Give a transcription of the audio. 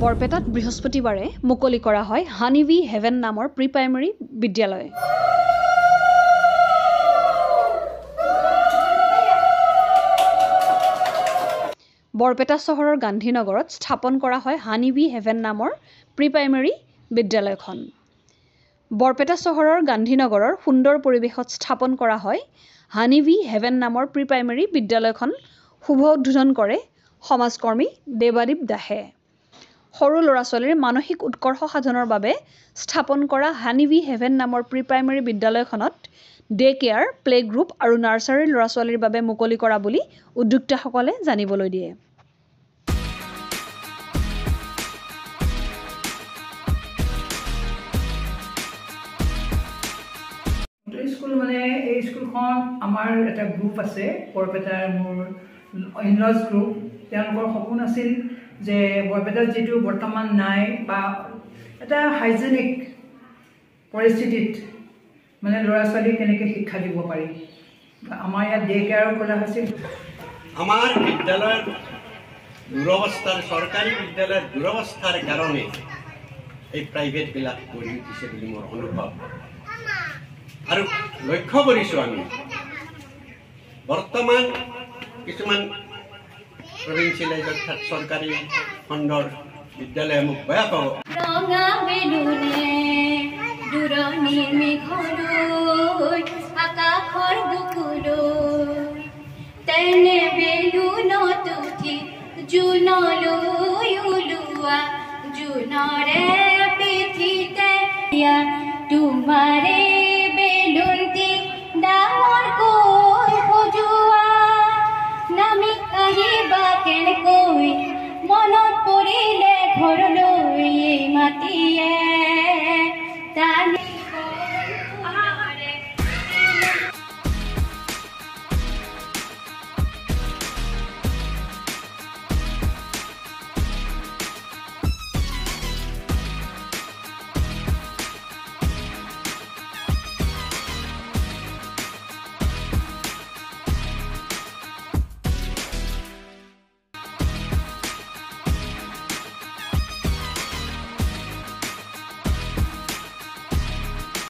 বৰপেটাত বৃহস্পতিবাৰে মুকলি কৰা হয় হানিবি হেভেন নামৰ প্ৰি প্ৰাইমেৰী বিদ্যালয়। বৰপেটা চহৰৰ গান্ধীনগৰত স্থাপন কৰা হয় হানিবি হেভেন নামৰ প্ৰি প্ৰাইমেৰী বিদ্যালয়খন। বৰপেটা চহৰৰ গান্ধীনগৰৰ সুন্দৰ পৰিৱেশত স্থাপন কৰা হয় হানিবি হেভেন নামৰ প্ৰি প্ৰাইমেৰী বিদ্যালয়খন শুভ উদ্বোধন কৰে সমাজকৰ্মী দেৱাদীপ দাসে। সৰু ল'ৰা-ছোৱালীৰ মানসিক উৎকৰ্ষ সাধনৰ বাবে স্থাপন কৰা হানিবি হেভেন নামৰ প্ৰি প্ৰাইমেৰী বিদ্যালয়খনত ডে কেয়াৰ, প্লে গ্ৰুপ আৰু নাৰ্চাৰীৰ ল'ৰা-ছোৱালীৰ বাবে মুকলি কৰা বুলি উদ্যোক্তাসকলে জানিবলৈ দিয়ে। স্কুল মানে এই স্কুলখন আমাৰ এটা গ্ৰুপ আছে বৰপেটাৰ মোৰ ইনলজ গ্ৰুপ। তেওঁলোকৰ সপোন আছিল যে বৰপেটাত যিটো বৰ্তমান নাই বা এটা হাইজেনিক পৰিস্থিতিত মানে ল'ৰা ছোৱালীক কেনেকৈ শিক্ষা দিব পাৰি, আমাৰ ইয়াত ডে কেয়াৰো কৰা হৈছিল। আমাৰ বিদ্যালয়ৰ দুৰৱস্থাৰ, চৰকাৰী বিদ্যালয়ৰ দুৰৱস্থাৰ কাৰণে এই প্ৰাইভেটবিলাক গঢ়ি উঠিছে বুলি মোৰ অনুভৱ। আৰু লক্ষ্য কৰিছোঁ আমি বৰ্তমান কিছুমান প্ৰভিন্সিয়েলাইজ অৰ্থাৎ চৰকাৰী খণ্ডৰ বিদ্যালয়সমূহ বেয়া পাব। ৰঙা বেলুনে দূৰণিৰ মেঘলৈ আকাশৰ বুকুলৈ তেনে বেলুনত উঠি জোনলৈ ওলোৱা জোনৰে পিঠিতে তোমাৰে বেলুনটি ডাঙৰকৈ সজোৱা নামি আহিবা কেনেকৈ মনত পৰিলে ঘৰলৈ মাতিয়ে